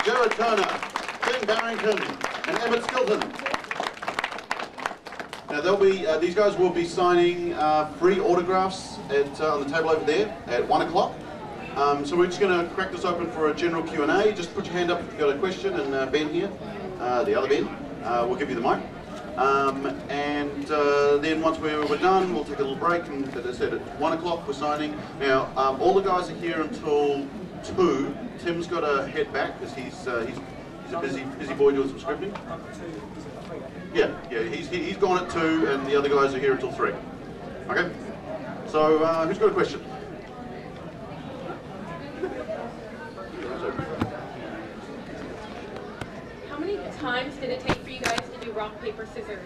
Jared Turner, Tim Barrington, and Emmett Skilton. Now they'll be, these guys will be signing free autographs on the table over there at 1 o'clock. So we're just going to crack this open for a general Q&A. Just put your hand up if you've got a question, and Ben here, the other Ben, will give you the mic. Then once we're done, we'll take a little break, and as I said, at 1 o'clock we're signing. Now, all the guys are here until 2. Tim's got to head back because he's a busy boy doing some scripting. Yeah, he's gone at 2, and the other guys are here until 3. Okay. So who's got a question? How many times did it take for you guys to do rock, paper, scissors?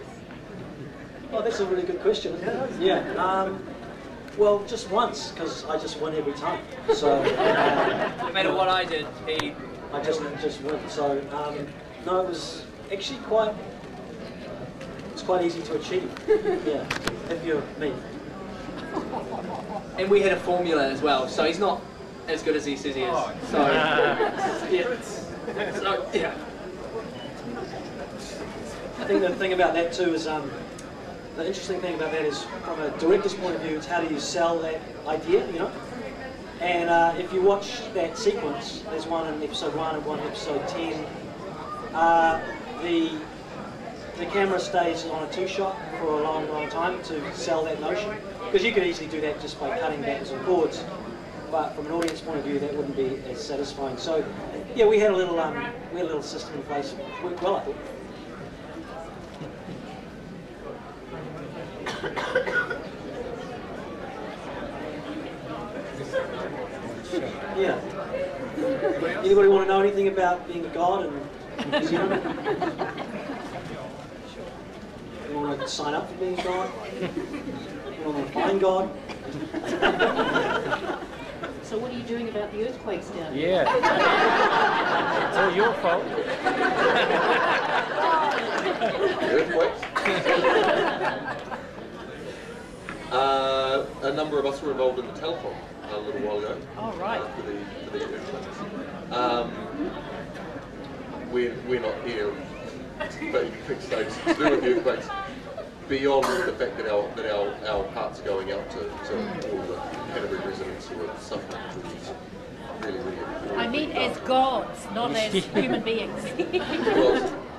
Oh, that's a really good question, isn't it? Yeah. Well, just once, because I just win every time. So no matter what I did, I just win. So no, it was actually quite easy to achieve. Yeah, if you're me. And we had a formula as well, so he's not as good as he says he is. So yeah. So, yeah. I think the thing about that too is the interesting thing about that is, from a director's point of view, it's how do you sell that idea, you know? And if you watch that sequence, there's one in episode 1 and one in episode 10. The camera stays on a 2-shot for a long time to sell that notion, because you could easily do that just by cutting backwards and forwards. But from an audience point of view, that wouldn't be as satisfying. So, yeah, we had a little system in place. Worked well, I thought. Yeah. Anybody want to know anything about being a god in New Zealand? You want to sign up for being a god? You want to find God? So what are you doing about the earthquakes down here? Yeah. It's all your fault. Earthquakes? A number of us were involved in the telethon a little while ago. Oh, right. For the earthquakes. We're not here making big statements to do with the earthquakes, beyond the fact that our hearts are going out to all the Canterbury residents who are suffering, which is really, really important. I mean as gods, not as human beings.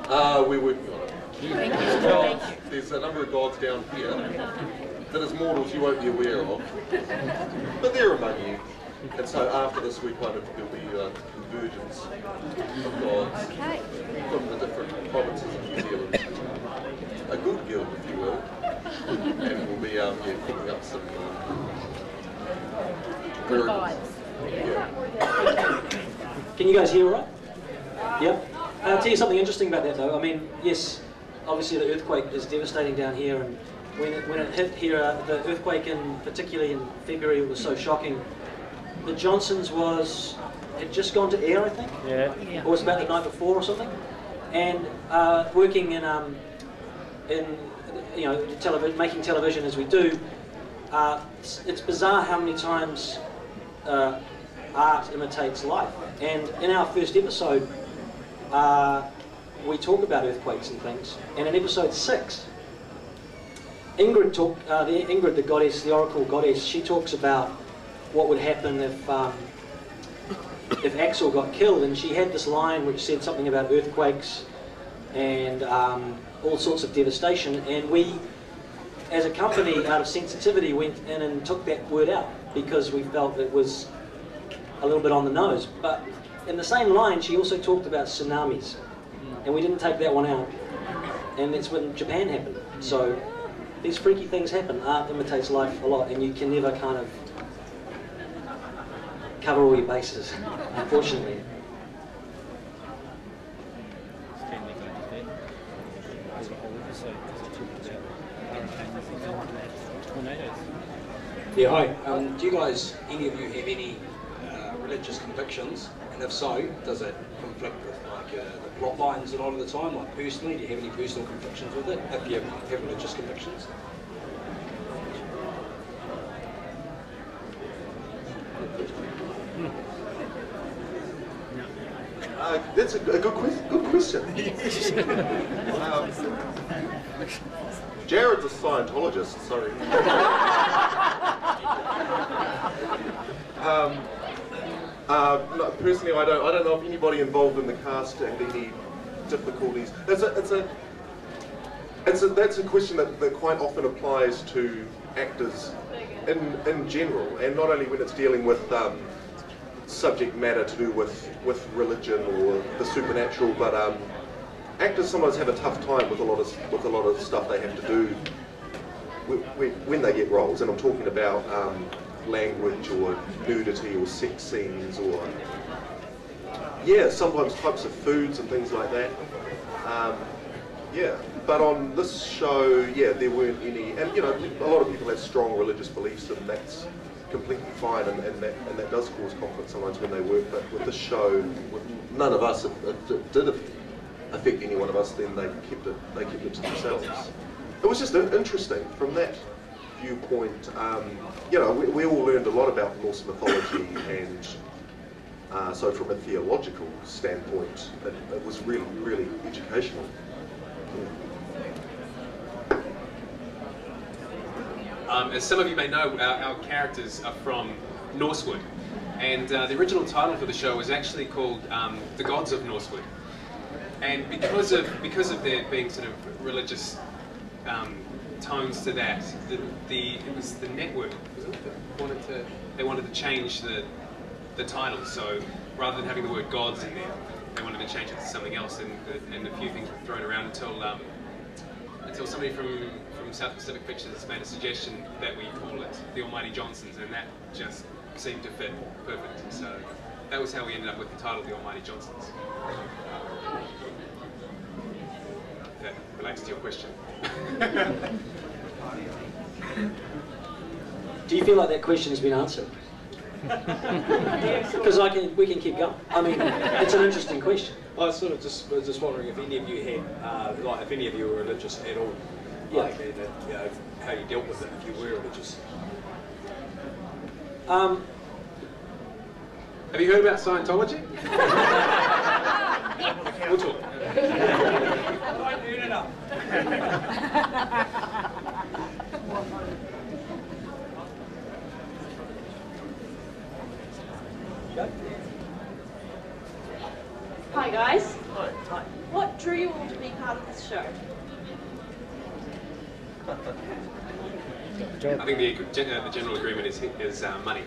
Well, we're working on it. Thank you. There's a number of gods down here that as mortals you won't be aware of, but they're among you. And so after this there'll be convergence of gods from the different provinces of New Zealand. A good guild, if you will. And we'll be picking up some Good vibes. Yeah. Can you guys hear all right? Yep. I'll tell you something interesting about that though. I mean, yes, obviously the earthquake is devastating down here, and when it hit here, the earthquake particularly in February, it was so shocking. The Johnsons had just gone to air, I think. Yeah. Or it was about the night before or something. And working in you know, making television as we do, it's bizarre how many times art imitates life. And in our first episode, we talk about earthquakes and things. And in episode 6, Ingrid the goddess, the oracle goddess, she talks about what would happen if Axel got killed, and she had this line which said something about earthquakes and all sorts of devastation, and we, as a company, out of sensitivity, went in and took that word out because we felt it was a little bit on the nose. But in the same line, she also talked about tsunamis, and we didn't take that one out, and that's when Japan happened. So these freaky things happen. Art imitates life a lot, and you can never kind of cover all your bases, unfortunately. Yeah, hi. Do you guys, any of you, have any religious convictions? And if so, does it conflict with like the plot lines a lot of the time? Like personally, do you have any personal convictions with it? If you have religious convictions? That's a good question. Jared's a Scientologist, sorry. No, personally, I don't know if anybody involved in the cast had any difficulties. That's a question that quite often applies to actors in general, and not only when it's dealing with subject matter to do with religion or the supernatural, but actors sometimes have a tough time with a lot of stuff they have to do when they get roles, and I'm talking about language or nudity or sex scenes or sometimes types of foods and things like that. But on this show, there weren't any, and you know, a lot of people have strong religious beliefs, and that's completely fine, and that does cause conflict sometimes when they work. But with this show, none of us, it did affect any one of us. Then they kept it to themselves. It was just interesting from that viewpoint. You know, we all learned a lot about Norse mythology, and so from a theological standpoint, it was really, really educational. As some of you may know, our characters are from Norsewood, and the original title for the show was actually called The Gods of Norsewood. And because of there being sort of religious tones to that, it was the network that wanted to change the title. So rather than having the word gods in there, they wanted to change it to something else, and a few things were thrown around until somebody from South Pacific Pictures made a suggestion that we call it the AlmightyJohnsons, and that just seemed to fit perfect. So that was how we ended up with the title, the AlmightyJohnsons. That relates to your question. Do you feel like that question's been answered? Because we can keep going. I mean, it's an interesting question. I was sort of was just wondering if any of you had, if any of you were religious at all. Like, and, you know, how you dealt with it if you were religious. Have you heard about Scientology? We'll talk. Hi guys. Hi. What drew you all to be part of this show? I think the general agreement is money.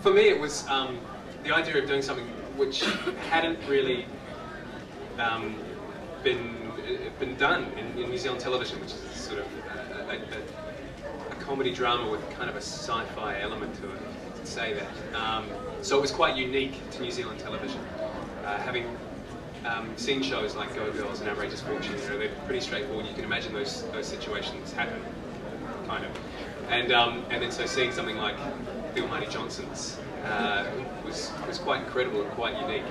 For me, it was the idea of doing something which hadn't really been done in New Zealand television, which is sort of a comedy drama with kind of a sci-fi element to it, to say that. So it was quite unique to New Zealand television, having seen shows like Go Girls and Outrageous Fortune. You know, they're pretty straightforward. You can imagine those situations happen, kind of. And then so seeing something like the AlmightyJohnsons was quite incredible and quite unique.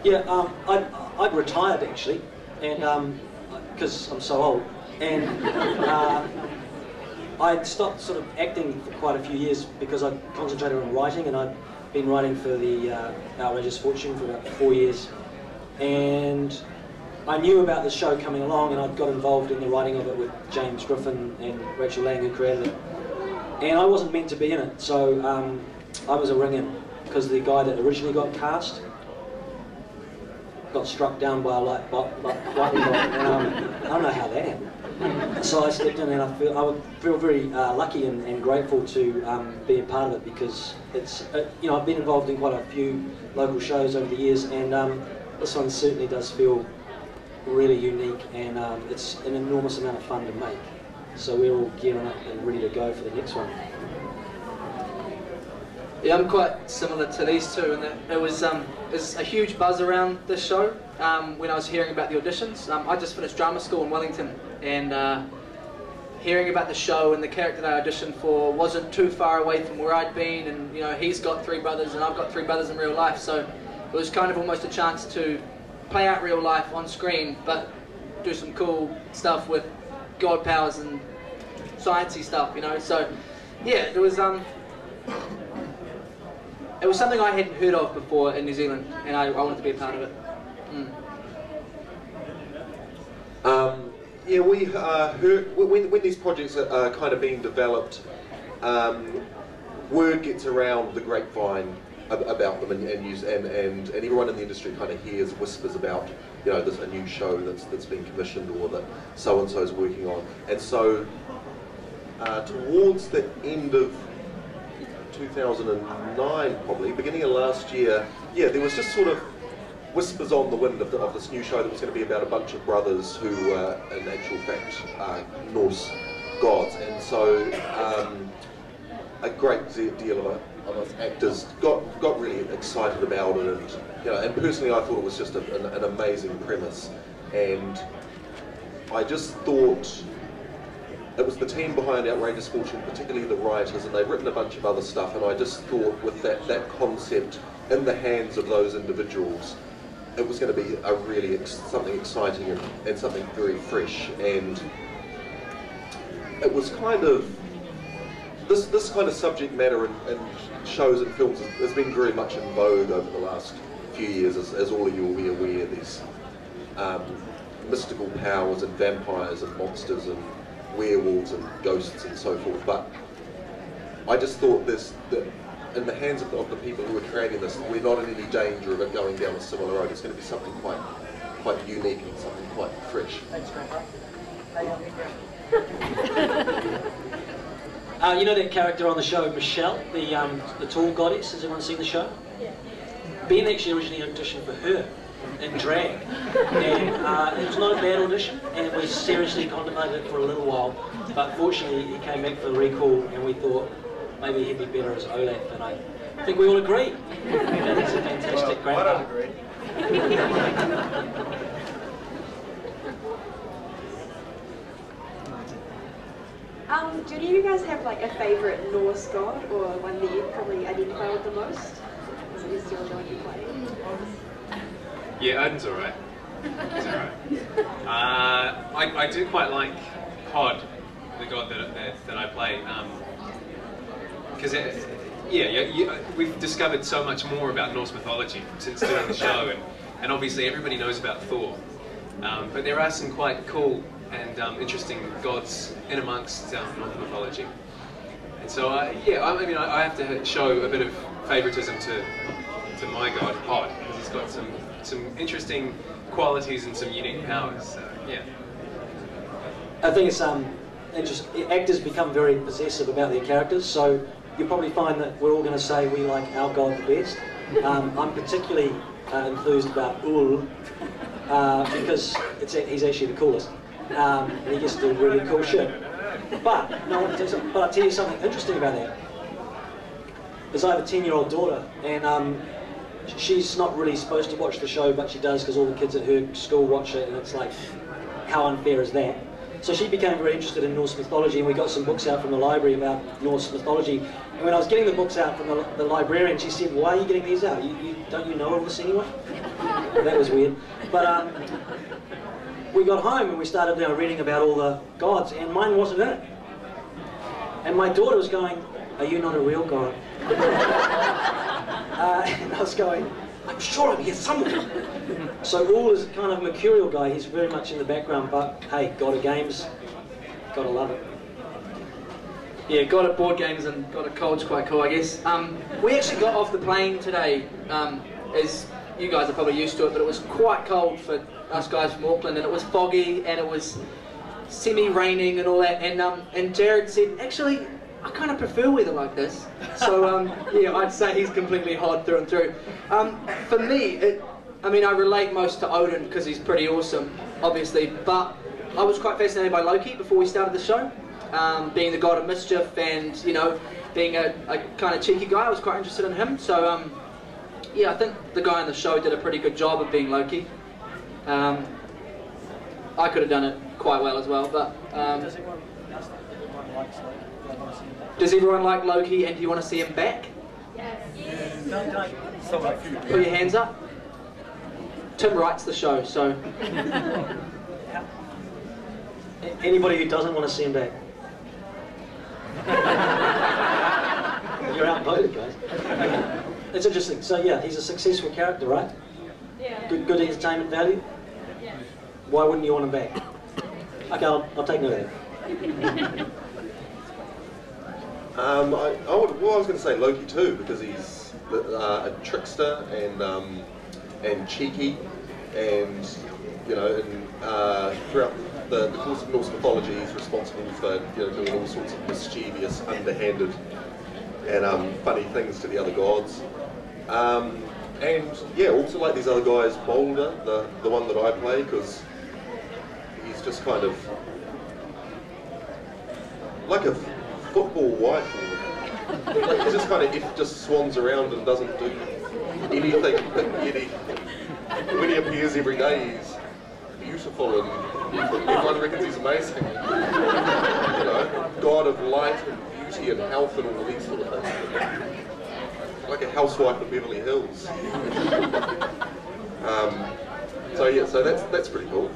Yeah, I'd retired actually, and because I'm so old, and I'd stopped sort of acting for quite a few years because I concentrated on writing, and I'd been writing for the Outrageous Fortune for about 4 years, and I knew about the show coming along, and I'd got involved in the writing of it with James Griffin and Rachel Lang, who created it, and I wasn't meant to be in it, so I was a ring-in, because the guy that originally got cast got struck down by a lightning bolt, and I don't know how that happened. So I stepped in, and I feel very lucky and grateful to be a part of it, because it's you know, I've been involved in quite a few local shows over the years, and this one certainly does feel really unique, and it's an enormous amount of fun to make. So we're all gearing up and ready to go for the next one. Yeah, I'm quite similar to these two, and it was a huge buzz around this show when I was hearing about the auditions. I just finished drama school in Wellington, and hearing about the show and the character that I auditioned for wasn't too far away from where I'd been, and you know, he's got 3 brothers and I've got 3 brothers in real life, so it was kind of almost a chance to play out real life on screen, but do some cool stuff with god powers and sciencey stuff, you know. So yeah, it was it was something I hadn't heard of before in New Zealand, and I wanted to be a part of it. Yeah, we heard when these projects are kind of being developed, word gets around the grapevine about them, and everyone in the industry kind of hears whispers about, you know, there's a new show that's been commissioned, or that so and so's working on, and so towards the end of 2009, probably beginning of last year, yeah, there was just sort of whispers on the wind of this new show that was going to be about a bunch of brothers who were, in actual fact, Norse gods, and so a great deal of us actors got really excited about it, and you know, and personally I thought it was just an amazing premise, and I just thought it was the team behind Outrageous Fortune, particularly the writers, and they've written a bunch of other stuff, and I just thought with that concept in the hands of those individuals, it was going to be a really something exciting and something very fresh, and it was kind of this kind of subject matter in shows and films has been very much in vogue over the last few years, as all of you will be aware. These mystical powers and vampires and monsters and werewolves and ghosts and so forth, but I just thought that in the hands of the people who are creating this, we're not in any danger of it going down a similar road. It's going to be something quite unique and something quite fresh. Thanks, Grandpa. You know that character on the show, Michelle, the tall goddess? Has everyone seen the show? Yeah. Ben actually originally auditioned for her in drag, and it was not a bad audition, and we seriously contemplated it for a little while, but fortunately he came back for the recall, and we thought maybe he'd be better as Olaf, and I think we all agree. That's a fantastic grandpa. I don't agree. Do any of you guys have like a favourite Norse god, or one that you probably identify with the most? Or is your god you play? Yeah, Odin's alright. He's alright. I do quite like Hod, the god that I play, because we've discovered so much more about Norse mythology since doing the show, and obviously everybody knows about Thor, but there are some quite cool and interesting gods in amongst Norse mythology, and so I have to show a bit of favouritism to my god Hod, because he's got some interesting qualities and some unique powers. So, yeah. I think it's interesting. Actors become very possessive about their characters, so you'll probably find that we're all going to say we like our god the best. I'm particularly enthused about Ul because he's actually the coolest. And he gets to do really cool shit. But I'll tell you something interesting about that. Is I have a 10-year-old daughter, and she's not really supposed to watch the show, but she does because all the kids at her school watch it, and it's like, how unfair is that? So she became very interested in Norse mythology, and we got some books out from the library about Norse mythology. And when I was getting the books out from the librarian, she said, "Why are you getting these out? Don't you know all this anyway?" That was weird. But we got home and we started reading about all the gods, and mine wasn't in it. And my daughter was going, "Are you not a real god?" And I was going, "I'm sure I'm here somewhere." So Ul is a kind of mercurial guy. He's very much in the background, but hey, God of games, gotta love it. Yeah, God at board games and God at Cold's quite cool, I guess. We actually got off the plane today, as you guys are probably used to it, but it was quite cold for us guys from Auckland, and it was foggy, and it was semi-raining and all that, and Jared said, "Actually, I kind of prefer weather like this." So, yeah, I'd say he's completely hot through and through. For me, I relate most to Odin because he's pretty awesome, obviously, but I was quite fascinated by Loki before we started the show. Being the god of mischief and, being a kind of cheeky guy, I was quite interested in him. So, yeah, I think the guy on the show did a pretty good job of being Loki. I could have done it quite well as well, but... Does everyone like Loki, and do you want to see him back? Yes. Put your hands up. Tim writes the show, so... Anybody who doesn't want to see him back? You're outvoted, guys. It's interesting. So yeah, he's a successful character, right? Yeah. Good entertainment value. Yeah. Why wouldn't you want him back? Okay, I'll take note of that. I was going to say Loki too, because he's a trickster and cheeky, and throughout the course of Norse mythology, he's responsible for doing all sorts of mischievous, underhanded, and funny things to the other gods. And yeah, also like these other guys, Boulder, the one that I play, because he's just kind of like a football white lord. Like he just kind of just swans around and doesn't do anything, but yet when he appears every day, he's beautiful and everyone reckons he's amazing. God of light and beauty and health and all these sort of things. Like a housewife of Beverly Hills. So that's pretty cool.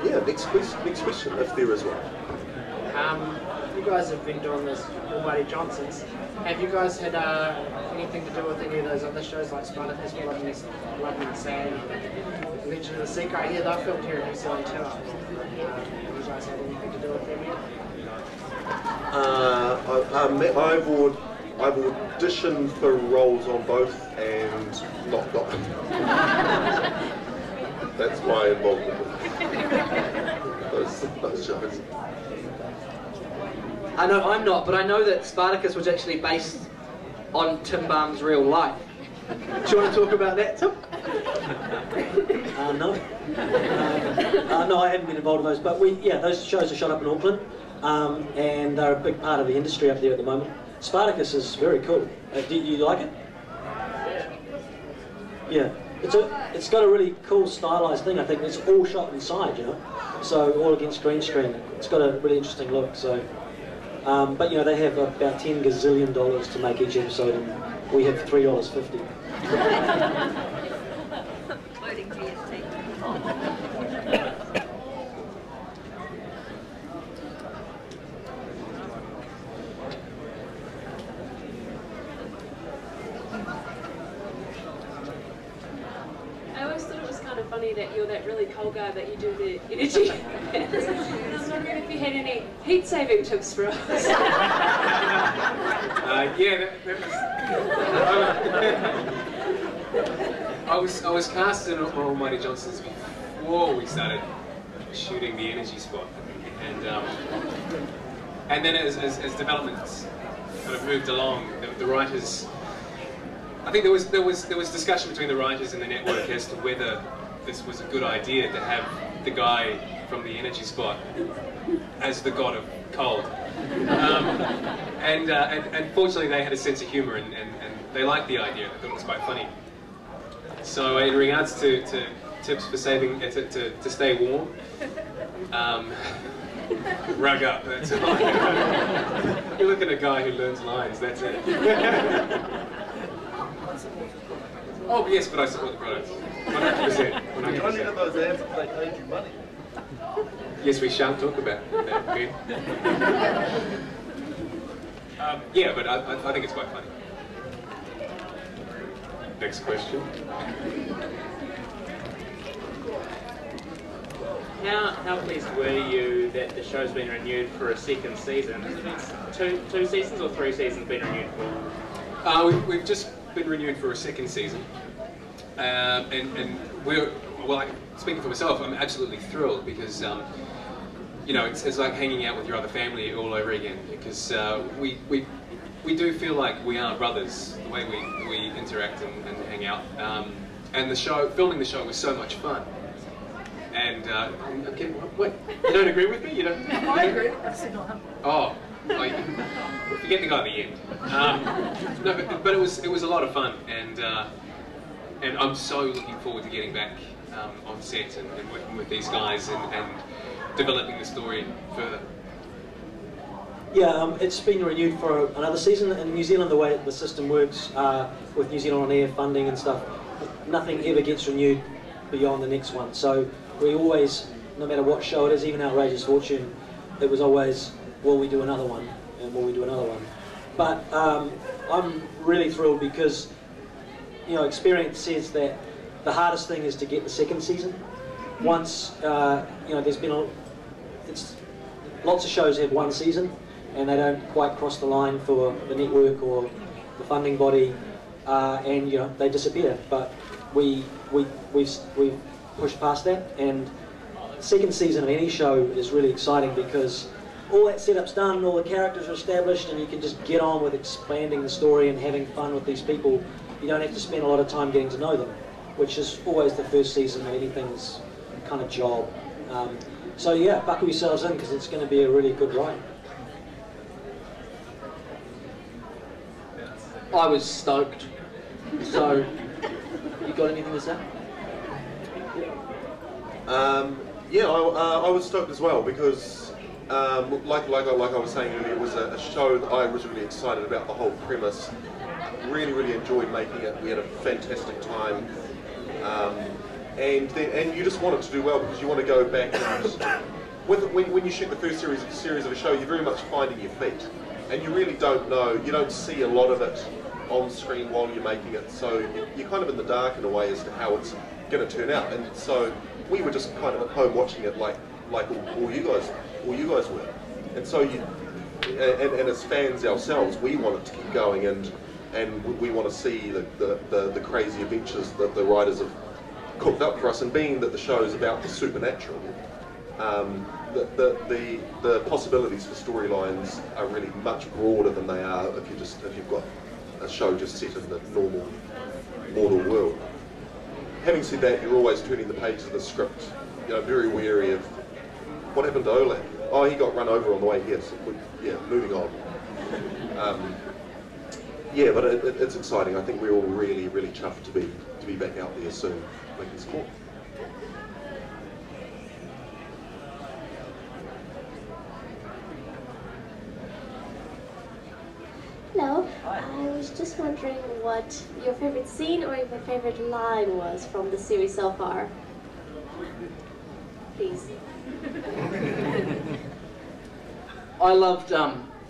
Yeah, next question, if there is one. You guys have been doing this AlmightyJohnsons. Have you guys had anything to do with any of those other shows like Spartacus, Blood and Sand, Legend of the Secret? I hear they're filmed here in New Zealand too. Have you guys had anything to do with them yet? I've auditioned for roles on both and not got them. That's my involvement with those shows. I know I'm not, but I know that Spartacus was actually based on Tim Balm's real life. Do you want to talk about that, Tim? No. No, I haven't been involved in those, but those shows are shot up in Auckland, and they're a big part of the industry up there at the moment. Spartacus is very cool. Do you like it? Yeah. It's got a really cool stylized thing. I think it's all shot inside, so all against green screen. It's got a really interesting look. So, but they have about $10 gazillion to make each episode, and we have $3.50. Including GST. I always thought it was kind of funny that you're that really cold guy that you do the energy. I was wondering if you had any heat-saving tips for us. I was cast in AlmightyJohnsons before we started shooting the energy spot, and then as developments kind of moved along, the writers. I think there was discussion between the writers and the network as to whether this was a good idea to have the guy from the energy spot as the god of cold. And fortunately they had a sense of humour and they liked the idea. They thought it was quite funny. So in regards to tips for saving to stay warm, rug up. That's all. You look at a guy who learns lines. That's it. Oh yes, but I support the products. 100%. You only have those ads if they paid you money. Yes, we shan't talk about that, Ben. Yeah, but I think it's quite funny. Next question. How pleased were you that the show's been renewed for a second season? Has it been two seasons or 3 seasons been renewed for? We've just been renewed for a second season, and speaking for myself, I'm absolutely thrilled because it's like hanging out with your other family all over again, because we do feel like we are brothers the way we interact and hang out, and filming the show was so much fun. And okay, what? You don't agree with me? You don't? I agree. Oh. Forget the guy at the end. No, but it was a lot of fun, and I'm so looking forward to getting back on set and working with these guys and developing the story further. Yeah, it's been renewed for another season. In New Zealand, the way the system works with New Zealand On Air funding and stuff, nothing ever gets renewed beyond the next one. So we always, no matter what show it is, even Outrageous Fortune, it was always will we do another one, and will we do another one? But I'm really thrilled because, you know, experience says that the hardest thing is to get the second season. Once, you know, there's been lots of shows have one season and they don't quite cross the line for the network or the funding body, and you know, they disappear. But we've pushed past that, and the second season of any show is really exciting because all that setup's done, all the characters are established, and you can just get on with expanding the story and having fun with these people. You don't have to spend a lot of time getting to know them, which is always the first season of anything's kind of job. So yeah, buckle yourselves in because it's going to be a really good ride. I was stoked. So, you got anything to say? Yeah, I was stoked as well because, like I was saying earlier, it was a show that I was really excited about the whole premise. Really enjoyed making it. We had a fantastic time, and you just want it to do well because you want to go back and when you shoot the first series of a show, you're very much finding your feet, and you really don't know. You don't see a lot of it on screen while you're making it, so you're kind of in the dark in a way as to how it's going to turn out. And so we were just kind of at home watching it like all you guys were. And so and as fans ourselves, we want it to keep going, and we want to see the crazy adventures that the writers have cooked up for us. And being that the show is about the supernatural, the possibilities for storylines are really much broader than they are if you've got a show just set in the normal mortal world. Having said that, you're always turning the pages of the script, you know, very wary of what happened to Olaf. Oh, he got run over on the way here. So yeah, moving on. Yeah, but it's exciting. I think we're all really chuffed to be back out there soon, making sport. Hello, I was just wondering what your favorite scene or your favorite line was from the series so far. Please. I loved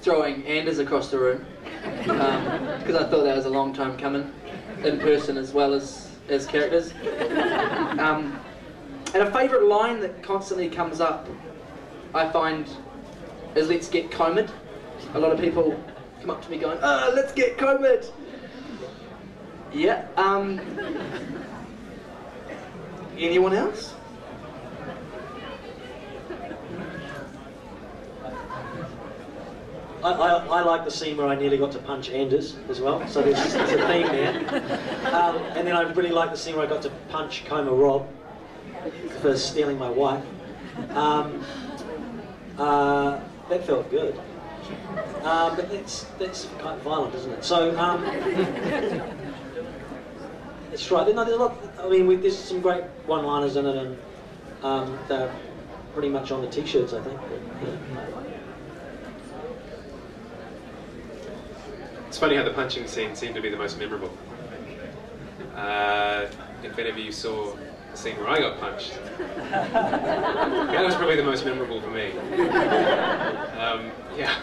throwing Anders across the room because I thought that was a long time coming, in person as well as characters. And a favourite line that constantly comes up, I find, is "Let's get Comed." A lot of people come up to me going, "Oh, let's get Comed." Yeah. Anyone else? I like the scene where I nearly got to punch Anders as well, so there's a theme there. And then I really like the scene where I got to punch Coma Rob for stealing my wife. That felt good. But that's kind of violent, isn't it? So, that's right. No, there's a lot. I mean, there's some great one-liners in it, and they're pretty much on the t-shirts, I think. But, yeah. It's funny how the punching scene seemed to be the most memorable. If any of you saw the scene where I got punched, that was probably the most memorable for me. Yeah.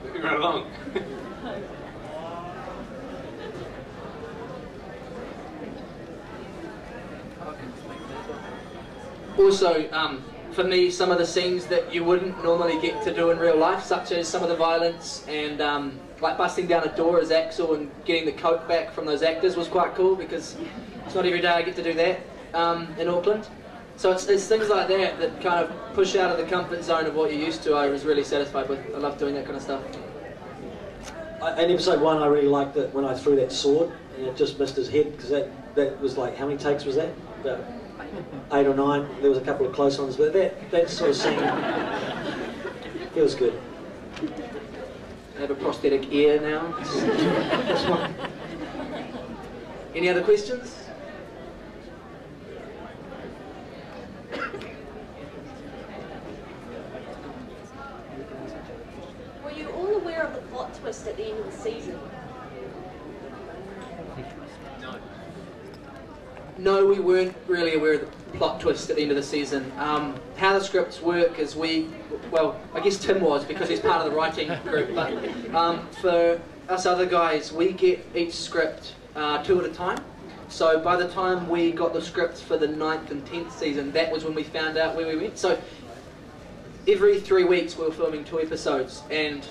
Moving right along. Also, for me, some of the scenes that you wouldn't normally get to do in real life, such as some of the violence and like busting down a door as Axel and getting the coke back from those actors, was quite cool because it's not every day I get to do that in Auckland. So it's things like that that kind of push out of the comfort zone of what you're used to. I was really satisfied with. I love doing that kind of stuff. In episode 1, I really liked it when I threw that sword and it just missed his head, because that was like, how many takes was that? About 8 or 9. There was a couple of close ones, but that sort of scene feels good. I have a prosthetic ear now. Any other questions? Were you all aware of the plot twist at the end of the season? No, we weren't really aware of the plot twist at the end of the season. How the scripts work is well, I guess Tim was because he's part of the writing group, but for us other guys, we get each script 2 at a time. So by the time we got the scripts for the 9th and 10th season, that was when we found out where we went. So every 3 weeks we were filming 2 episodes, and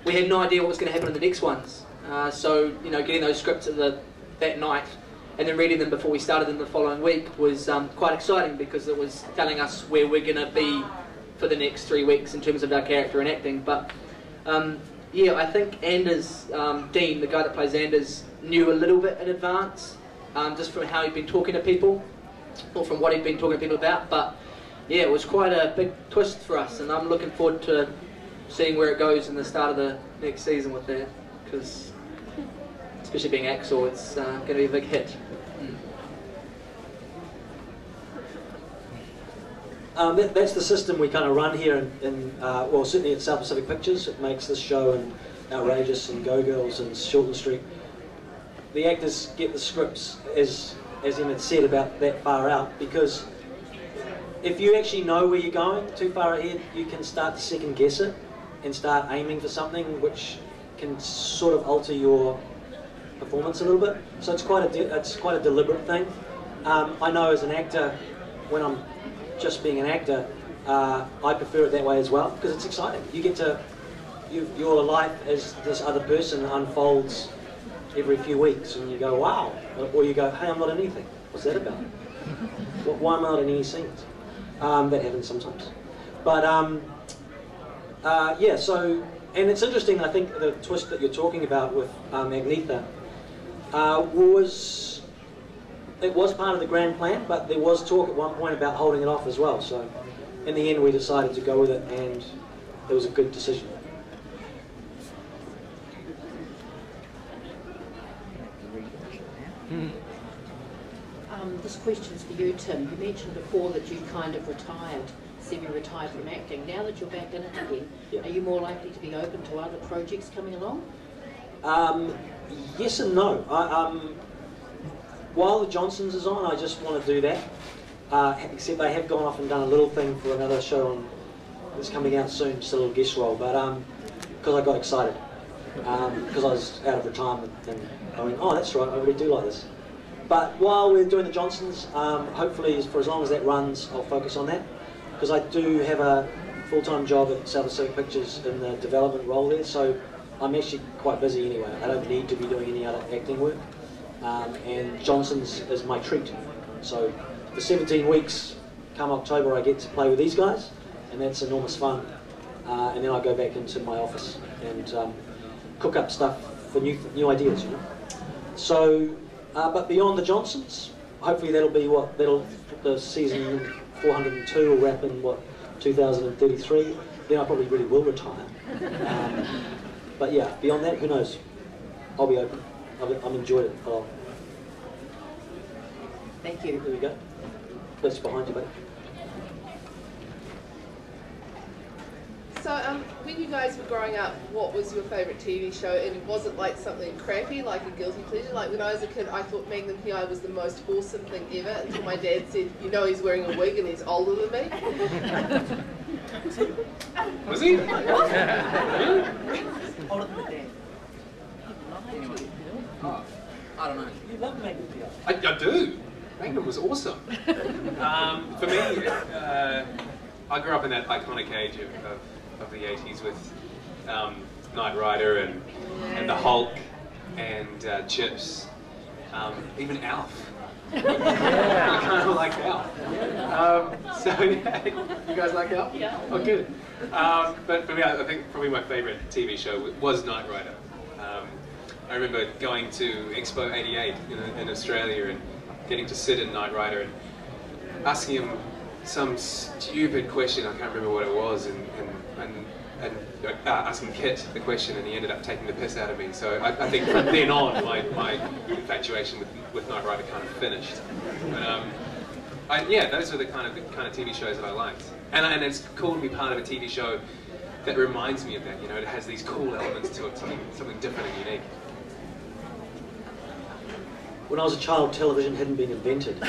we had no idea what was going to happen in the next ones. So, you know, getting those scripts that night and then reading them before we started them the following week was quite exciting, because it was telling us where we're going to be for the next 3 weeks in terms of our character and acting. But yeah, I think Anders, Dean, the guy that plays Anders, knew a little bit in advance, just from how he'd been talking to people, or from what he'd been talking to people about. But yeah, it was quite a big twist for us, and I'm looking forward to seeing where it goes in the start of the next season with that, because especially being Axel, it's going to be a big hit. That's the system we kind of run here well, certainly at South Pacific Pictures. It makes this show and Outrageous and Go Girls and Shorten Street. The actors get the scripts, as Emmett said, about that far out, because if you actually know where you're going too far ahead, you can start to second guess it and start aiming for something which can sort of alter your performance a little bit. So it's quite a deliberate thing. I know as an actor, when I'm just being an actor, I prefer it that way as well, because it's exciting. You get to, your life as this other person unfolds every few weeks, and you go, wow, or you go, hey, I'm not in anything. What's that about? Why am I not in any scenes? That happens sometimes. But yeah, so, and it's interesting, I think the twist that you're talking about with Agnetha was part of the grand plan, but there was talk at one point about holding it off as well. So in the end we decided to go with it, and it was a good decision. This question's for you, Tim. You mentioned before that you kind of semi-retired from acting. Now that you're back in it again, are you more likely to be open to other projects coming along? Yes and no. While the Johnsons is on, I just want to do that. Except they have gone off and done a little thing for another show that's coming out soon, just a little guest role. But because I got excited, because I was out of retirement, and I went, oh, that's right, I really do like this. But while we're doing the Johnsons, hopefully for as long as that runs, I'll focus on that, because I do have a full-time job at South Pacific Pictures in the development role there, so I'm actually quite busy anyway. I don't need to be doing any other acting work, and Johnsons is my treat. So for 17 weeks, come October, I get to play with these guys, and that's enormous fun. And then I go back into my office and cook up stuff for new ideas, you know. So. But beyond the Johnsons, hopefully that'll be the season 402 will wrap in 2033. Then I probably really will retire. But yeah, beyond that, who knows? I'll be open. I've enjoyed it a lot. Thank you. There we go. That's behind you, buddy. So, when you guys were growing up, what was your favourite TV show? And was it like something crappy, like a guilty pleasure? Like when I was a kid, I thought Magnum P.I. was the most awesome thing ever, until my dad said, you know he's wearing a wig and he's older than me. Was he? Older than the dad. I don't know. You love Magnum P.I. I do. Magnum was awesome. For me, I grew up in that iconic age of the 80s with Knight Rider and the Hulk and Chips, even Alf. I kind of like Alf. So yeah, you guys like Alf? Yeah. Oh, good. But for me, I think probably my favourite TV show was Knight Rider. I remember going to Expo 88 in Australia and getting to sit in Knight Rider and asking him some stupid question, I can't remember what it was, and asking Kit the question, and he ended up taking the piss out of me. So I think from then on, my infatuation with Knight Rider kind of finished. But yeah, those are the kind of TV shows that I liked, and it's cool to be part of a TV show that reminds me of that. You know, it has these cool elements to it, something different and unique. When I was a child, television hadn't been invented.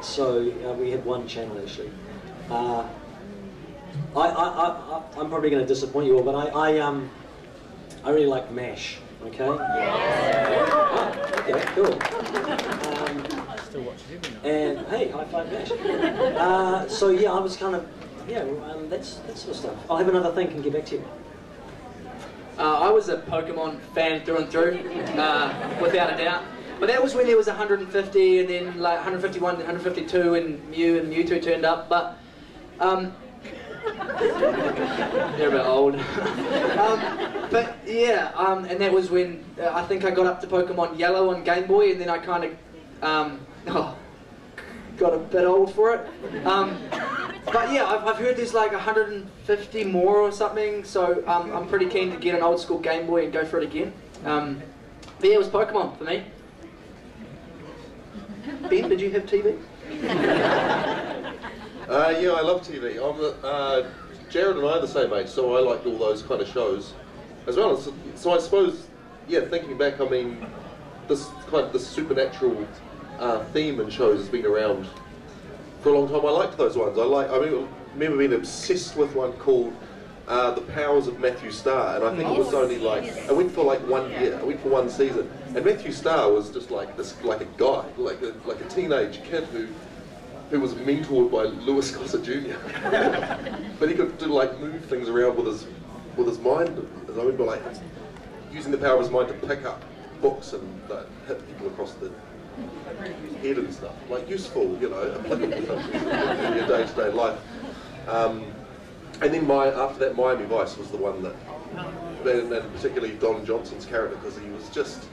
So we had one channel actually. I'm probably going to disappoint you all, but I really like MASH. Okay. Oh, okay, cool. Still watching it. And hey, high five MASH. So yeah, I was kind of that sort of stuff. I'll have another think and get back to you. I was a Pokemon fan through and through, without a doubt. But that was when there was 150, and then like 151, 152, and Mew and Mewtwo turned up. But they're a bit old. But yeah, and that was when I think I got up to Pokemon Yellow on Game Boy, and then I kind of got a bit old for it. But yeah, I've heard there's like 150 more or something, so I'm pretty keen to get an old school Game Boy and go for it again. But yeah, it was Pokemon for me. Ben, did you have TV? Yeah, I love TV. Jared and I are the same age, so I liked all those kind of shows as well. So I suppose, yeah, thinking back, I mean, this supernatural theme in shows has been around for a long time. I liked those ones. I remember being obsessed with one called The Powers of Matthew Starr, and I think it was only like, I went for like 1 year, I went for one season, and Matthew Starr was just like a guy, like a teenage kid who was mentored by Lewis Gossett Jr. But he could move things around with his mind. I remember like using the power of his mind to pick up books and hit people across the head and stuff. Like useful, applicable things in your day-to-day life. And then after that, Miami Vice was the one that, and particularly Don Johnson's character, because he was just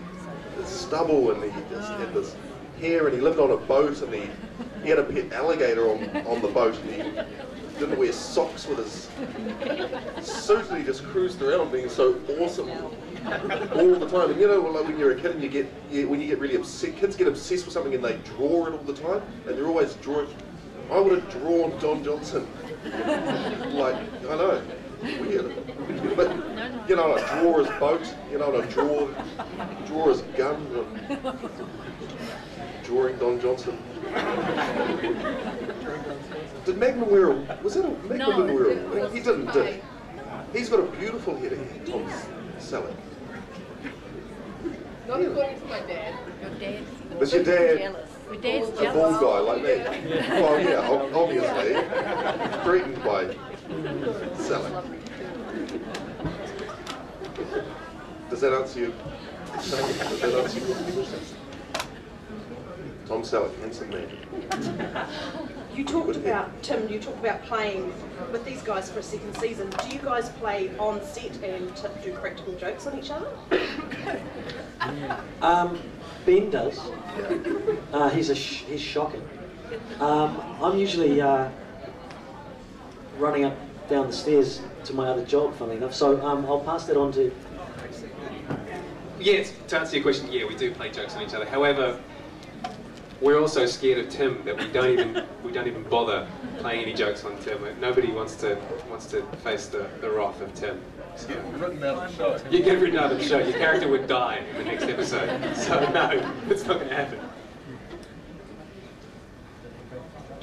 stubble and he just had this hair and he lived on a boat and he had a pet alligator on the boat and he didn't wear socks with his suit and he just cruised around being so awesome all the time. And like when you're a kid and when you get really upset, kids get obsessed with something and they draw it all the time and they're always drawing. I would have drawn Don Johnson. Like, I know, weird. But, like draw his boat, like draw his gun. Drawing Don Johnson. Did Magnum wear was that a Magnum didn't wear he didn't, did he? He's got a beautiful head of hair, Tom Selleck. Not according to my dad. Your dad. Was your dad Jealous. Your dad's a bald guy like me? Well, yeah, obviously. Threatened by Selleck. Does that answer you? Does that answer your question? Tom Selleck, handsome man. You talked about, Tim, playing with these guys for a second season. Do you guys play on set and do practical jokes on each other? Ben does. He's shocking. I'm usually running down the stairs to my other job, funnily enough, so I'll pass that on to... Yes, to answer your question, yeah, we do play jokes on each other. However, we're also scared of Tim that we don't even bother playing any jokes on Tim. Nobody wants to face the wrath of Tim. So. Get written out of the show. You get written out of the show. Your character would die in the next episode. So no, it's not going to happen.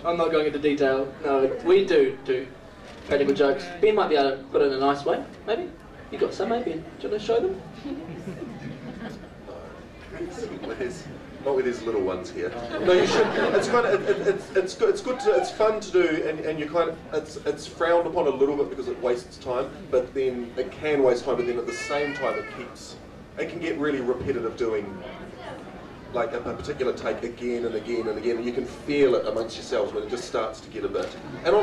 I'm not going into detail. No, we do practical jokes. Ben might be able to put it in a nice way, maybe. You got some, maybe. Do you want to show them? Not with these little ones here. No, you should. It's kind of it's good. It's fun to do, and you kind of it's frowned upon a little bit because it wastes time. But then it can waste time. But then at the same time, it can get really repetitive doing like a particular take again and again and again, and you can feel it amongst yourselves when it just starts to get a bit. And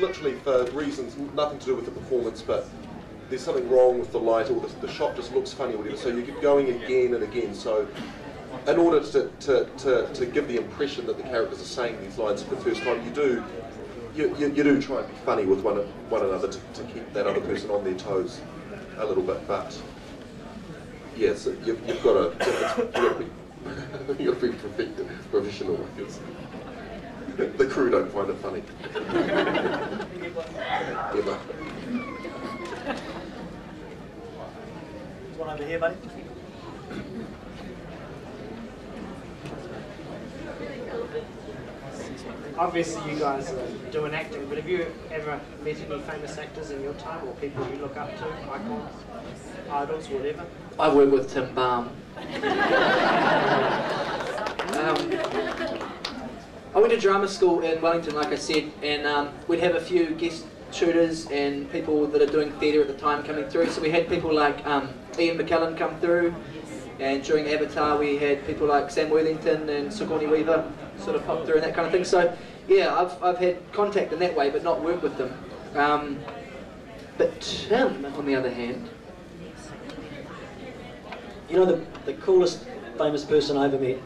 literally for reasons nothing to do with the performance, but there's something wrong with the light or the shot just looks funny or whatever. So you keep going again and again. So in order to give the impression that the characters are saying these lines for the first time, you do try and be funny with one another to keep that other person on their toes a little bit. But yes, you've got to be professional. The crew don't find it funny. Emma. One over here, buddy. obviously you guys are doing acting, but have you ever met any famous actors in your time, or people you look up to, icons, idols, whatever? I work with Tim Balm. I went to drama school in Wellington, like I said, and we'd have a few guest tutors and people that are doing theatre at the time coming through. So we had people like Ian McKellen come through, and during Avatar we had people like Sam Worthington and Sigourney Weaver sort of pop through and that kind of thing. So yeah, I've had contact in that way, but not worked with them. But Tim, on the other hand, you know, the coolest famous person I ever met.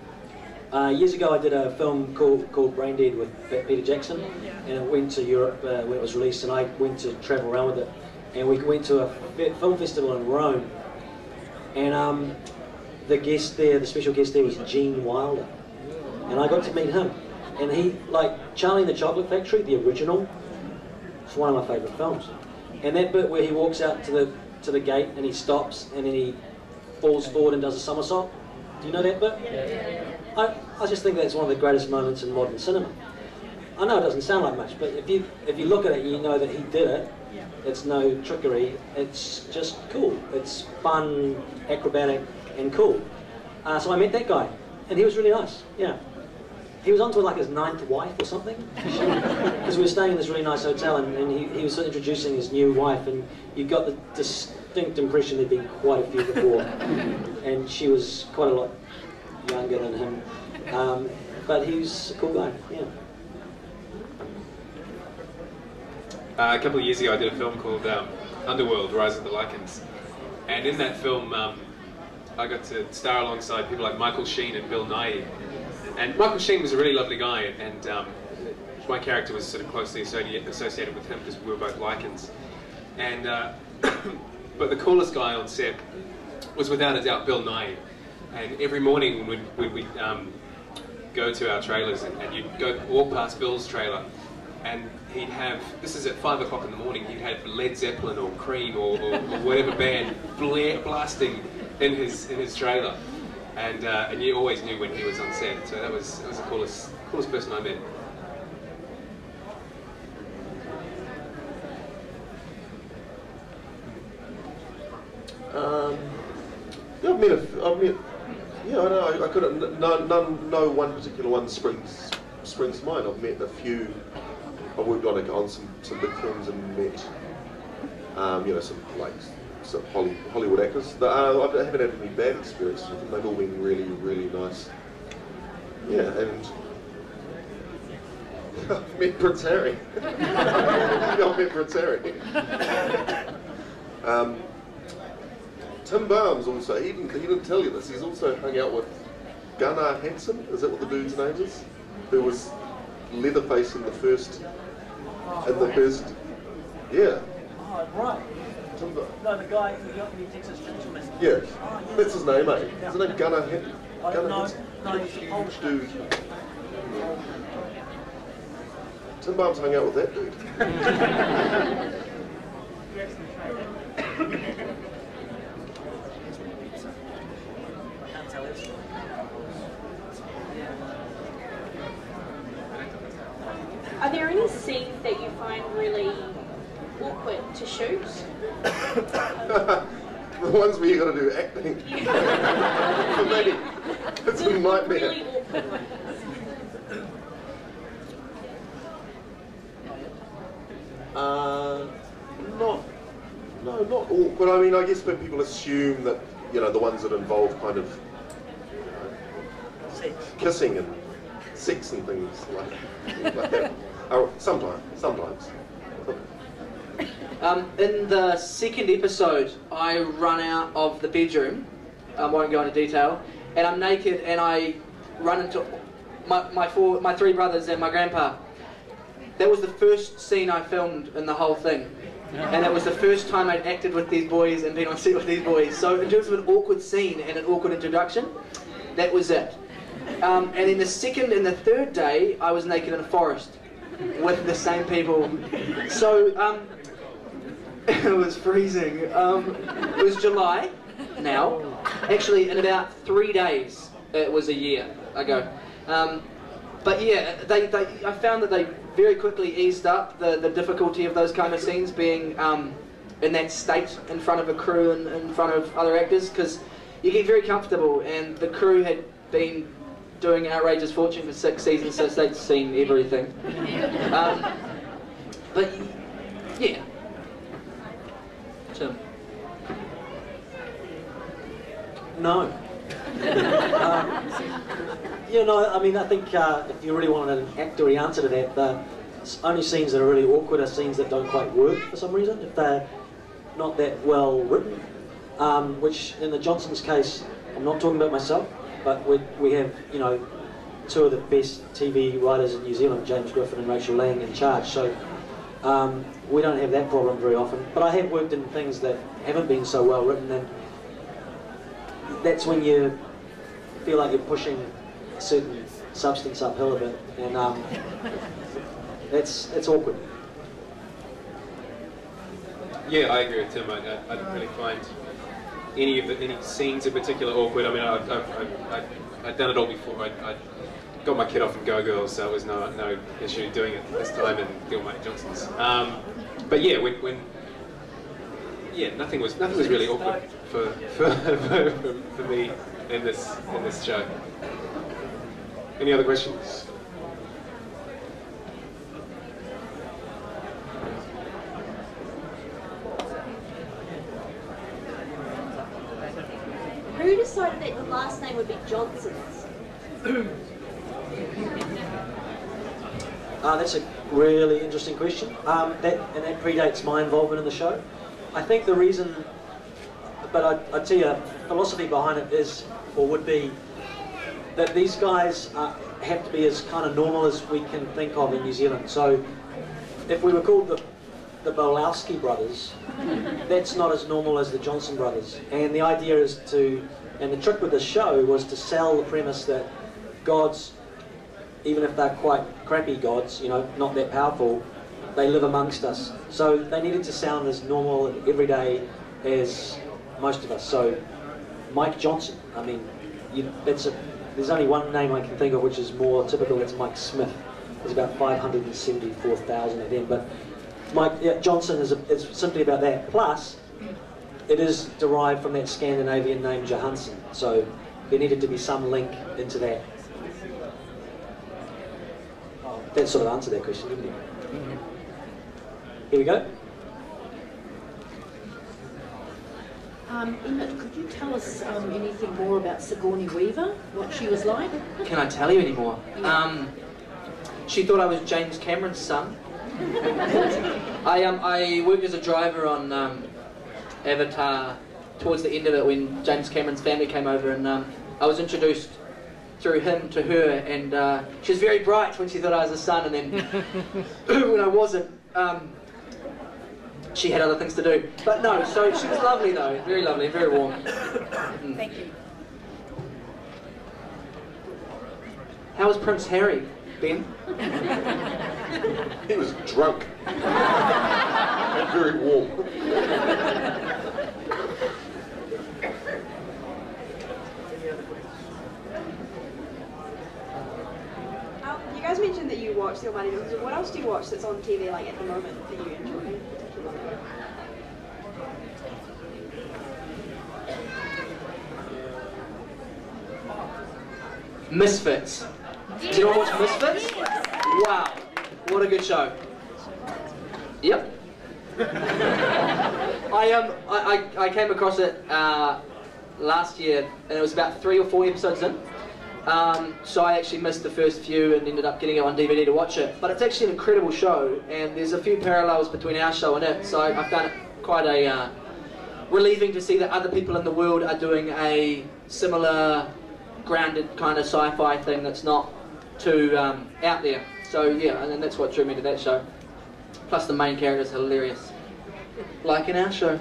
Years ago I did a film called Brain Dead with Peter Jackson, and it went to Europe where it was released, and I went to travel around with it. And we went to a film festival in Rome, and the guest there, the special guest there was Gene Wilder. And I got to meet him. And he, like Charlie and the Chocolate Factory, the original, it's one of my favourite films. And that bit where he walks out to the gate and he stops and then he falls forward and does a somersault. Do you know that bit? Yeah. I just think that's one of the greatest moments in modern cinema. I know it doesn't sound like much, but if you look at it, you know that he did it. It's no trickery. It's just cool. It's fun, acrobatic, and cool. So I met that guy, and he was really nice. Yeah. He was on to like his 9th wife or something. Because we were staying in this really nice hotel, and he was introducing his new wife, and you got the distinct impression there'd been quite a few before. And she was quite a lot younger than him. But he's a cool guy, yeah. A couple of years ago I did a film called Underworld, Rise of the Lycans. And in that film I got to star alongside people like Michael Sheen and Bill Nighy. And Michael Sheen was a really lovely guy, and my character was sort of closely associated with him because we were both Lycans. And but the coolest guy on set was without a doubt Bill Nighy. And every morning when we'd go to our trailers, and you'd walk past Bill's trailer, and he'd have, this is at 5 o'clock in the morning, he'd have Led Zeppelin or Cream or whatever band blasting in his trailer. And you always knew when he was on set. So that was the coolest person I met. Yeah, I know. I couldn't. No one particular one springs to mind. I've met a few. I worked on some big films and met, you know, some Hollywood actors. I haven't had any bad experiences with them. They've all been really, really nice. Yeah, and I've met Prince Harry. I've met Prince Harry. Tim Balm's also, he didn't tell you this, he's also hung out with Gunnar Hansen, is that what the dude's name is? Who was Leatherface in the first, yeah. Oh, right. No, the guy who got me Texas Chainsaw Massacre. Yeah, that's his name, eh? His name Gunnar Hansen. No, he's a Polish dude. Tim Balm's hung out with that dude. Are there any scenes that you find really awkward to shoot? The ones where you got to do acting. For me, it's a nightmare. Really awkward ones. Not awkward. I mean, I guess that people assume that, you know, the ones that involve kind of, you know, kissing and sex and things like that. Sometimes. In the second episode, I run out of the bedroom. I won't go into detail, and I'm naked, and I run into my 3 brothers and my grandpa. That was the first scene I filmed in the whole thing, and it was the first time I'd acted with these boys and been on set with these boys. So in terms of an awkward scene and an awkward introduction, that was it. And then the second and the third day, I was naked in a forest with the same people. So it was freezing. It was July now. Actually, in about 3 days, it was a year ago. But yeah, I found that they very quickly eased up the difficulty of those kind of scenes, being in that state in front of a crew and in front of other actors, because you get very comfortable, and the crew had been doing Outrageous Fortune for 6 seasons, so they'd seen everything. But yeah. Tim? No. Yeah, no, I mean, I think if you really wanted an actory answer to that, the only scenes that are really awkward are scenes that don't quite work for some reason, if they're not that well written. Which, in the Johnsons' case, I'm not talking about myself, but we have, you know, 2 of the best TV writers in New Zealand, James Griffin and Rachel Lang, in charge, so we don't have that problem very often. But I have worked in things that haven't been so well written, and that's when you feel like you're pushing a certain substance uphill a bit, and it's awkward. Yeah, I agree with Tim. I don't really find any scenes in particular awkward. I mean, I've done it all before. I got my kid off from Go Girls, so it was no issue doing it this time in the AlmightyJohnsons. But yeah, nothing was really awkward for me in this show. Any other questions? Who decided that the last name would be Johnsons? That's a really interesting question. That predates my involvement in the show. I think the reason, but I'd tell you, the philosophy behind it is, or would be, that these guys have to be as kind of normal as we can think of in New Zealand. So if we were called the Bolowski brothers, that's not as normal as the Johnson brothers. And the idea is and the trick with this show was to sell the premise that gods, even if they're quite crappy gods, you know, not that powerful, they live amongst us. So they needed to sound as normal and everyday as most of us. So Mike Johnson, I mean, there's only one name I can think of which is more typical, that's Mike Smith. There's about 574,000 of them, but Johnson is simply about that. Plus, it is derived from that Scandinavian name Johansson, so there needed to be some link into that. That sort of answered that question, didn't it? Here we go. Emmett, could you tell us anything more about Sigourney Weaver, what she was like? Can I tell you any more? She thought I was James Cameron's son. I worked as a driver on Avatar towards the end of it when James Cameron's family came over, and I was introduced through him to her, and she was very bright when she thought I was a son, and then when I wasn't, she had other things to do. But no, so she was lovely though, very lovely, very warm. Thank you. How was Prince Harry, Ben? He was drunk and very warm. You guys mentioned that you watch the AlmightyJohnsons. What else do you watch that's on TV like at the moment that you enjoy particularly? Misfits. Do you know watch Misfits? Wow, what a good show. Yep. I came across it last year, and it was about 3 or 4 episodes in. So I actually missed the first few and ended up getting it on DVD to watch it. But it's actually an incredible show, and there's a few parallels between our show and it, so I found it quite relieving to see that other people in the world are doing a similar grounded kind of sci-fi thing that's not too out there. So yeah, and that's what drew me to that show. Plus the main character's hilarious. Like in our show.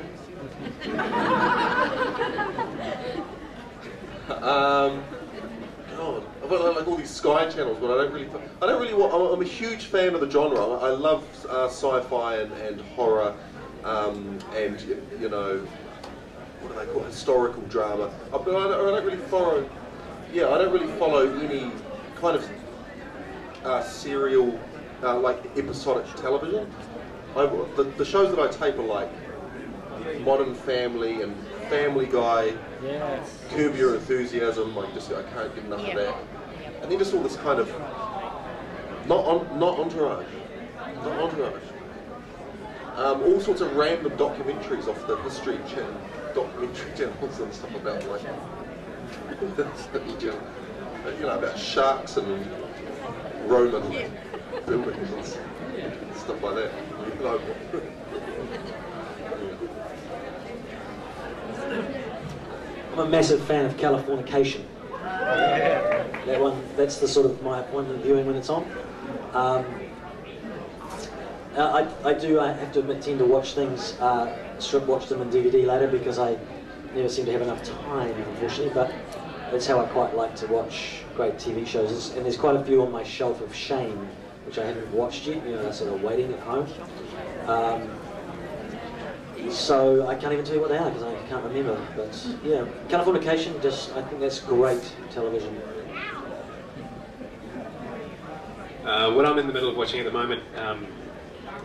God, I like all these Sky channels, but I don't really want. I'm a huge fan of the genre. I love sci-fi and horror, and you know, what do they call historical drama. But I don't really follow. Yeah, I don't really follow any kind of serial, like episodic television. The shows that I tape are like Modern Family and Family Guy, Curb Your Enthusiasm. I can't get enough of that. And then just all this kind of not Entourage. All sorts of random documentaries off the History Channel, documentary channels and stuff about like about sharks and Roman buildings and stuff like that. I'm a massive fan of Californication. That one, that's the sort of my appointment viewing when it's on. I have to admit, tend to watch things, strip watch them in DVD later because I never seem to have enough time, unfortunately, but that's how I quite like to watch great TV shows. And there's quite a few on my shelf of shame, which I haven't watched yet, sort of waiting at home. So I can't even tell you what they are because I can't remember. But yeah, Californication, I think that's great television. What I'm in the middle of watching at the moment,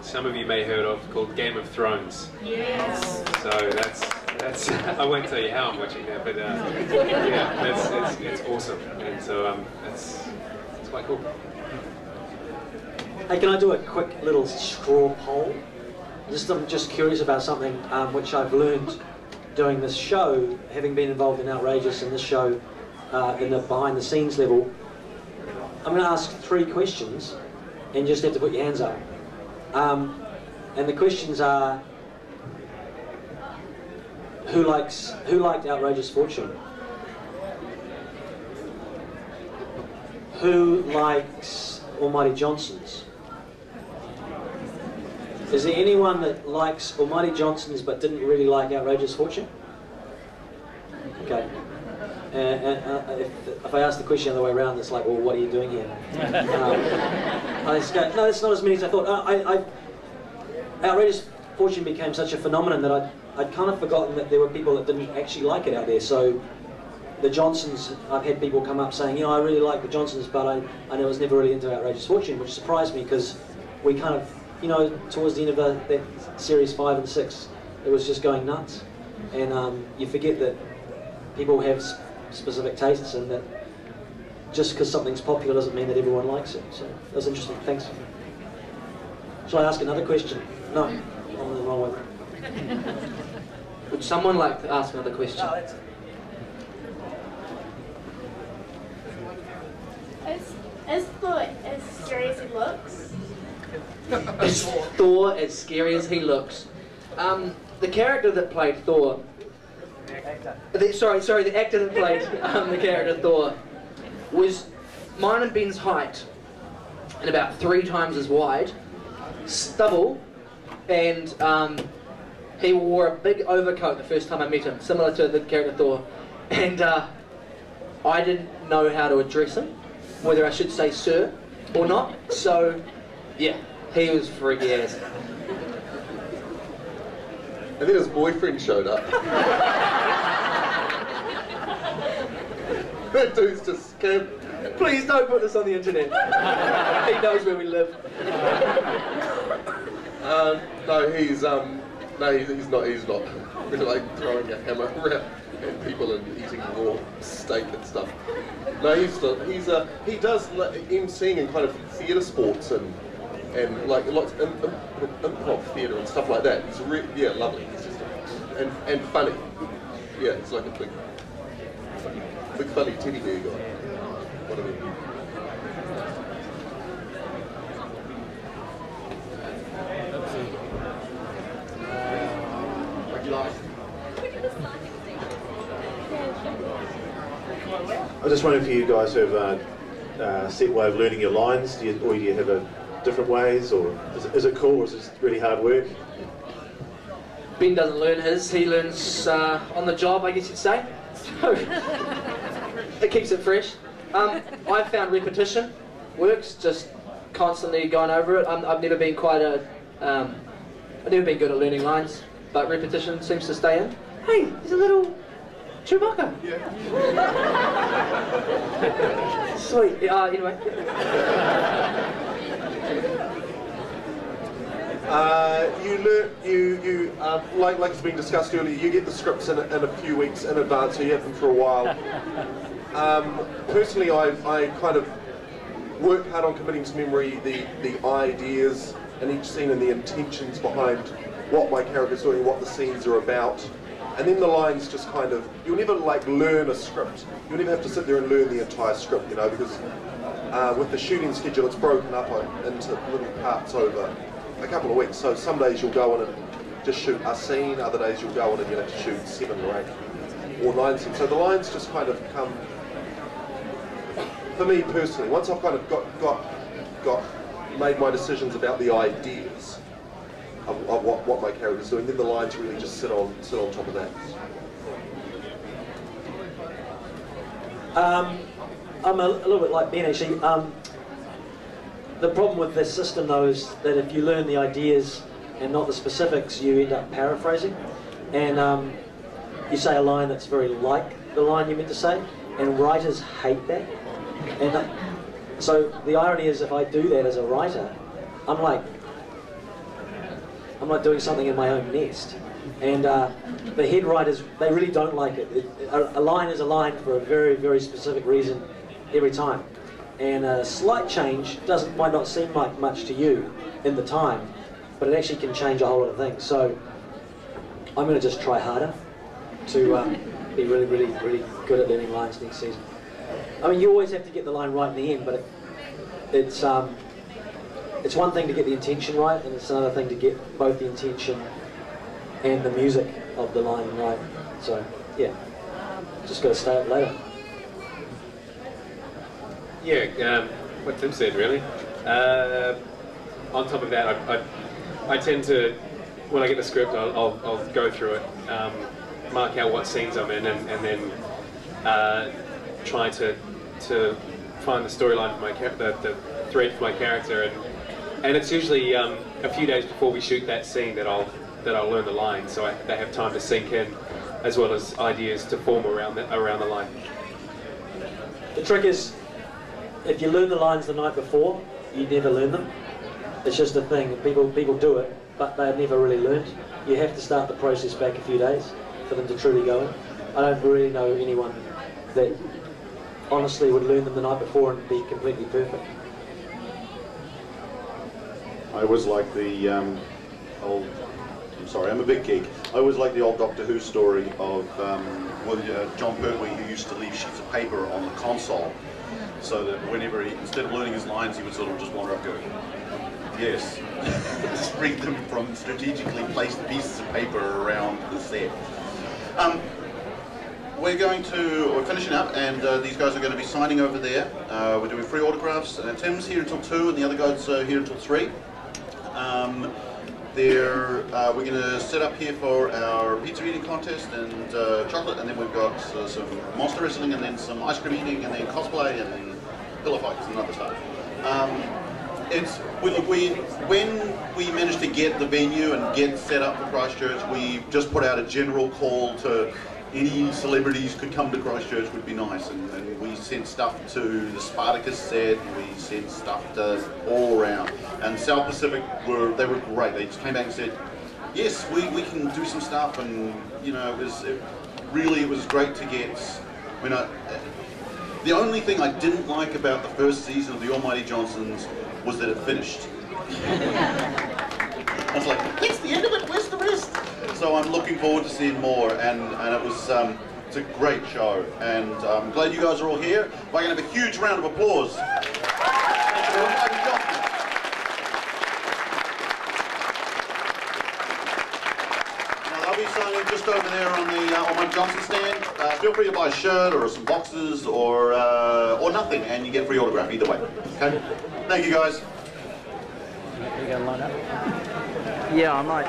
some of you may have heard of, called Game of Thrones. Yes. So that's I won't tell you how I'm watching that, but yeah, it's awesome, and so it's quite cool. Hey, can I do a quick little straw poll? I'm just curious about something which I've learned doing this show, having been involved in Outrageous and this show in the behind the scenes level. I'm going to ask 3 questions and you just have to put your hands up. And the questions are, who liked Outrageous Fortune? Who likes AlmightyJohnsons? Is there anyone that likes AlmightyJohnsons but didn't really like Outrageous Fortune? Okay. If I ask the question the other way around, it's like, well, what are you doing here? I just go, no, it's not as many as I thought. Outrageous Fortune became such a phenomenon that I'd kind of forgotten that there were people that didn't actually like it out there. So the Johnsons, I've had people come up saying, I really like the Johnsons, but I was never really into Outrageous Fortune, which surprised me because we kind of, towards the end of that series 5 and 6, it was just going nuts. And you forget that people have specific tastes and that just because something's popular doesn't mean that everyone likes it. So that was interesting. Thanks. Shall I ask another question? No, I'm on the wrong one. Would someone like to ask another question? No, Is Thor as scary as he looks? Is Thor as scary as he looks? The character that played Thor... the actor that played the character Thor was mine and Ben's height and about 3 times as wide, stubble, and he wore a big overcoat the first time I met him, similar to the character Thor, and I didn't know how to address him, whether I should say sir or not, so yeah, he was freaky ass. And then his boyfriend showed up. That dude's just scared. Please don't put this on the internet. He knows where we live. He's not. We're like throwing a hammer around at people and eating raw steak and stuff. No, he does emceeing and kind of theatre sports and like lots of improv theatre and stuff like that. It's lovely. It's just and funny. Yeah, it's like a big funny teddy bear guy. What I mean. I was just wondering if you guys have a set way of learning your lines, or do you have different ways, or is it cool, or is it really hard work? Ben doesn't learn his, he learns on the job, I guess you'd say. So, it keeps it fresh. I've found repetition works, just constantly going over it. I've never been good at learning lines, but repetition seems to stay in. Hey, there's a little Chewbacca. Yeah. Sweet. Anyway. Like it's been discussed earlier, you get the scripts in a few weeks in advance, so you have them for a while. Personally, I kind of work hard on committing to memory the ideas in each scene and the intentions behind what my character's doing, what the scenes are about. And then the lines just kind of, you'll never like learn a script. You'll never have to sit there and learn the entire script, you know, because with the shooting schedule, it's broken up into little parts over a couple of weeks. So some days you'll go in and just shoot a scene, other days you'll go in and you have to shoot 7 or 8 or 9 scenes. So the lines just kind of come, for me personally, once I've kind of made my decisions about the ideas of what my character's doing, then the lines really just sit on top of that. I'm a little bit like Ben actually. The problem with this system though is that if you learn the ideas and not the specifics, you end up paraphrasing, and you say a line that's very like the line you meant to say, and writers hate that. And so the irony is, if I do that as a writer, I'm like doing something in my own nest. And the head writers, they really don't like it. A line is a line for a very, very specific reason every time. And a slight change might not seem like much to you in the time, but it actually can change a whole lot of things. So I'm going to just try harder to be really, really, really good at learning lines next season. I mean, you always have to get the line right in the end, but it's one thing to get the intention right, and it's another thing to get both the intention and the music of the line right. So, yeah, just got to stay up later. Yeah, what Tim said really. On top of that, I tend to, when I get the script, I'll go through it, mark out what scenes I'm in, and then try to find the storyline for my the thread for my character, and it's usually a few days before we shoot that scene that I'll learn the line, so they have time to sink in, as well as ideas to form around the line. The trick is, if you learn the lines the night before, you never learn them. It's just a thing. People do it, but they're never really learned. You have to start the process back a few days for them to truly go in. I don't really know anyone that honestly would learn them the night before and be completely perfect. I always like the old, I'm sorry, I'm a big geek. I always like the old Doctor Who story of John Pertwee, who used to leave sheets of paper on the console, so that whenever instead of learning his lines, he would sort of just wander up and go, yes, just read them from strategically placed pieces of paper around the set. We're finishing up, and these guys are going to be signing over there. We're doing free autographs. Tim's here until 2, and the other guys are here until 3. We're going to set up here for our pizza eating contest and chocolate, and then we've got some monster wrestling, and then some ice cream eating, and then cosplay, and then pillow fights and other stuff. When we managed to get the venue and get set up for Christchurch, we just put out a general call to any celebrities could come to Christchurch would be nice, and we sent stuff to the Spartacus set, and we sent stuff to all around. And South Pacific they were great. They just came back and said, yes, we can do some stuff, and you know, it was great to get. I mean, the only thing I didn't like about the first season of the Almighty Johnsons was that it finished. I was like, that's the end of it, where's the rest? So I'm looking forward to seeing more, and it was it's a great show, and I'm glad you guys are all here. We're going to have a huge round of applause. Now they'll be signing just over there on the Almighty Johnson stand. Feel free to buy a shirt or some boxes or nothing, and you get a free autograph either way. Okay? Thank you guys. Are you going to line up? Yeah, I might.